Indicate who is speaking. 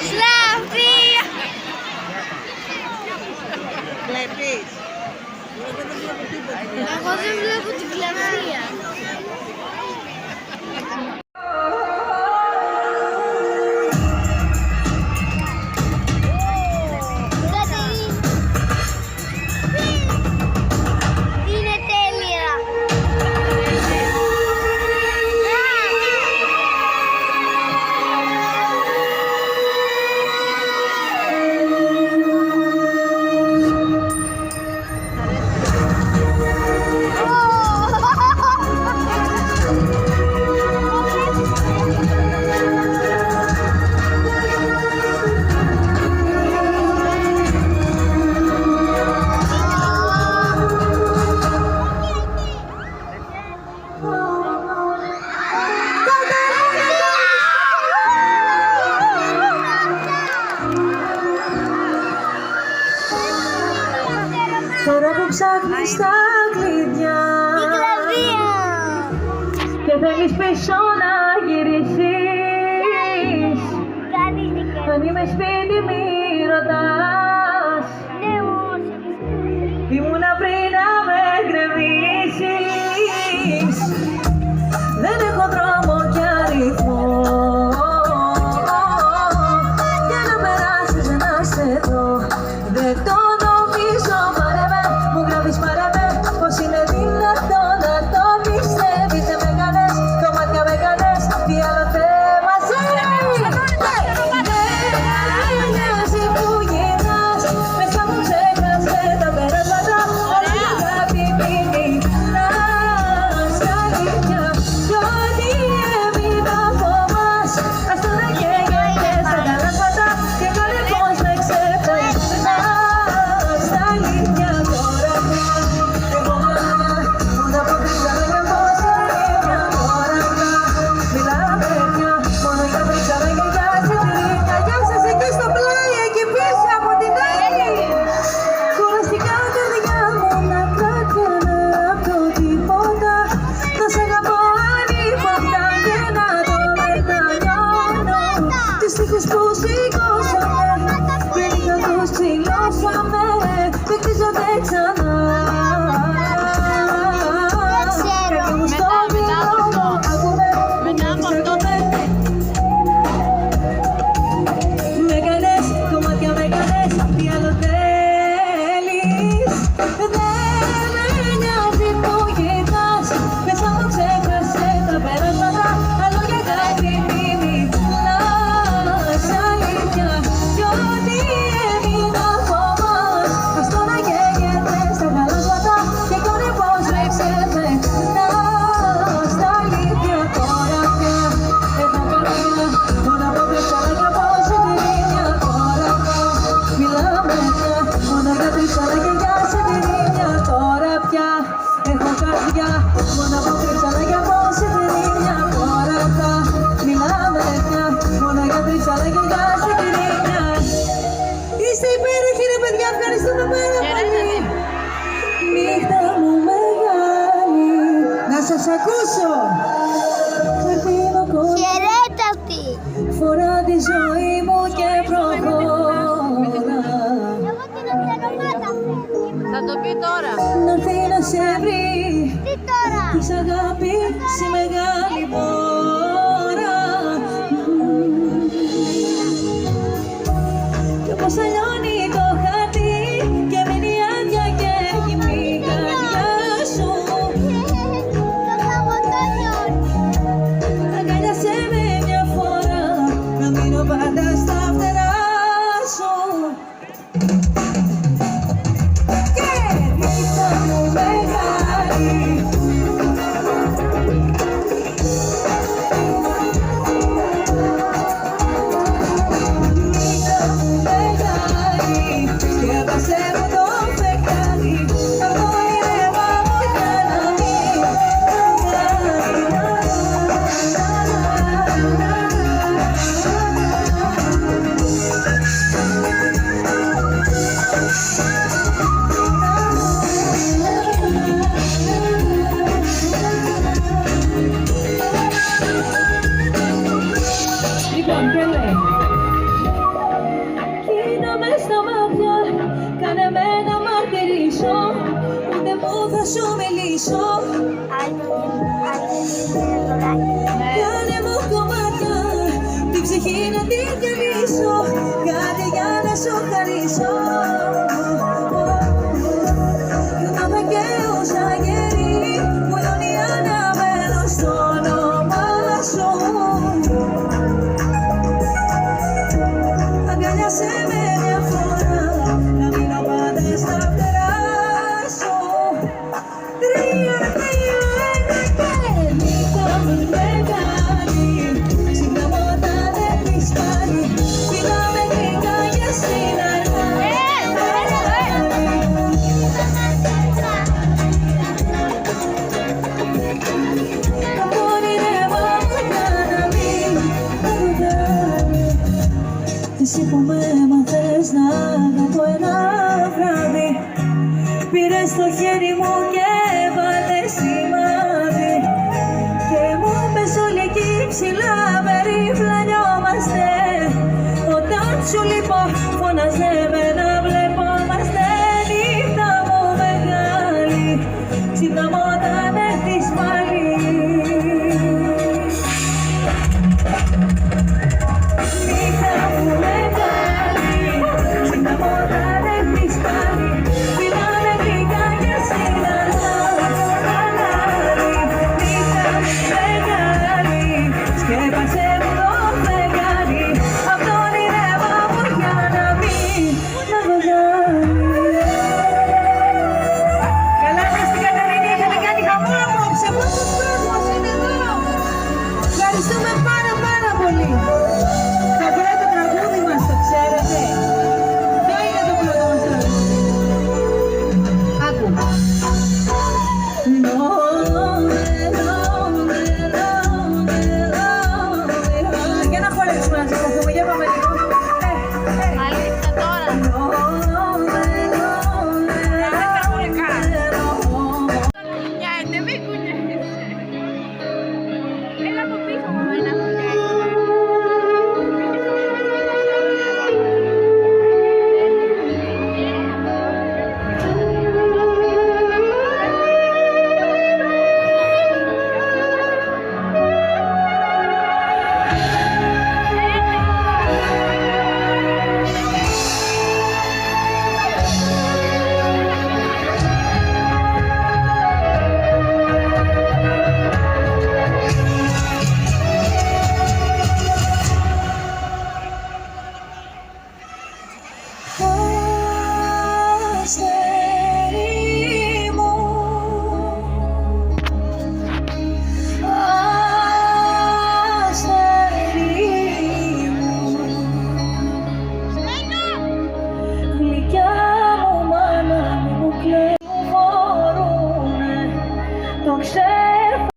Speaker 1: Σλάβια!
Speaker 2: Βλέπεις. Εγώ δεν βλέπω τίποτα.
Speaker 1: Εγώ δεν βλέπω την κλαφία. Είναι τέλεια.
Speaker 3: Τώρα που ψάχνεις τα κλειδιά
Speaker 1: Την κλαβία.
Speaker 3: και θέλεις πίσω να γυρίσεις,
Speaker 1: Κάνεις δικαίωμα.
Speaker 3: αν είμαι σπίτι μη ρωτάς.
Speaker 1: Ναι, όμως.
Speaker 3: Ήμουνα πριν να με γκρεμίσεις. Δεν έχω δρόμο και αριθμό για να περάσεις να σε δω. Δεν το νομίζω, πάρε με, μου γράφεις πάρε με. Πως είναι δυνατό να το πιστεύεις. Δεν με κάνες, κομμάτια με κάνες, τι άλλο θέμα σε δεν νοιάζει που γυρνάς. Μέσα μου ξέχασε τα περάσματα, αλλά η αγάπη μη μιλάς. Αλήθεια, κι ό,τι έμεινα από μας, ας το να καίγεται στα καλάσματα και κάνε πως με ξεπερνάς. Αλήθεια, τώρα πια, εγώ μόνο αποκρύψαμε και πως είναι μια ώρα πια. Μιλάμε πια, μόνο για πρίξαμε και για συντηρία. Γεια σας εκεί στο πλάι, εκεί πίσω από την άλλη. Κουραστικά καρδιά μου να κρατιέμαι απ' το τίποτα. Θα σ' αγαπώ ανίποτα και να το μετανιώνω. Τις στίχους που σηκώσαμε, πριν να τους ψηλώσαμε, δεν κτίζονται ξανά. Κάτι μου στο μυαλό μου, άκουμε, με κάνες, κομμάτια με κάνες, τι άλλο θέλεις. Δεν με νοιάζει που γυρνάς, μέσα μου ξέχασε τα περάσματα, άλλο για κάτι μη μιλάς. Αλήθεια, κι ό,τι έμεινα από μας, ας το να καίγεται στα καλάσματα και κάνει πως με ξεπερνάς. Τα αλήθεια τώρα πια, έχω καρδιά, μόνο από πρίξαμε και πως είναι μια τώρα πια. Μιλάμε πια, μόνο για πρίξαμε και για συντηρία. Τώρα πια, έχω καρδιά, μόνο από πρίξαμε και πως είναι μια τώρα πια. Μιλάμε πια, μόνο για πρίξαμε και για συντηρία. Είστε υπέροχοι ρε παιδιά, ευχαριστούμε πάρα πολύ. Νύχτα μου μεγάλη, να σας ακούσω. Κλείνω κοντά,
Speaker 1: Χαιρέτα αυτή.
Speaker 3: φορά τη ζωή μου και προχώρα.
Speaker 1: Εγώ την ονομάτα.
Speaker 4: Θα το πει τώρα.
Speaker 3: Να έρθει να σε βρει,
Speaker 1: Τι τώρα.
Speaker 3: της αγάπης η μεγάλη μόρα. Κι όπως αλλιώνει το χαρτί και μείνει άδεια και έχει η καρδιά σου,
Speaker 1: Το χαμοτόνιο.
Speaker 3: αγκάλιασέ με μια φορά, να μείνω πάντα στα φτερά σου. Και νύχτα μου μεγάλη, Λοιπόν, και λέει σου μιλήσω. Κάνε μου κομμάτια, την ψυχή να την γεμίσω, κάτι για να σου χαρίσω. Κοιτάμε και όσα γερί, που λιώνει αναμένο στο όνομα σου. Αγκαλιάσέ με μια φορά, να μείνω πάντα στα φτερά σου. 3, 2, 1 και νύχτα μου μεγάλη. Ξυπνάμε όταν έχεις πάλι, πηδάμε γλυκά για συναργά. Το όνειρεύω μου για να μην φεύγει. Εσύ που με έμαθες να αγαπώ ένα βράδυ, πήρες το χέρι μου και έβαλες σημάδι και μου είπες όλοι εκεί ψηλά περιφλανιόμαστε. Όταν σου λείπω φώναζε με να βλεπόμαστε. Νύχτα μου μεγάλη, ξυπνάμε όταν έρθεις πάλι. Νύχτα μου μεγάλη, ξυπνάμε όταν έρθεις πάλι, πηδάμε γλυκά για συναργά το καλάρι. Νύχτα μου μεγάλη, σκέπασε μου το φεγγάρι, απ' το όνειρεύω μου για να μην με βγάλει. Καλά να στην Κατερίνη, έχετε κάνει χαμούλα απόψε, πόσος κόσμος είναι εδώ. Ευχαριστούμε πάρα πολύ. Το πρώτο τραγούδι μας το ξέρετε. Ποιο είναι το πρώτο μας τραγούδι? Άκου. Για να χορέψουμε να σηκωθούμε, για πάμε λίγο.
Speaker 4: Αλήθεια τώρα. Κουνιάται, μην κουνιέσαι. Έλα από πίσω μου, να κουνιέσαι.
Speaker 3: Αστέρι μου, αστέρι μου, γλυκιά μου μάνα μη μου κλαίει, μου φορούνε, το ξέρω.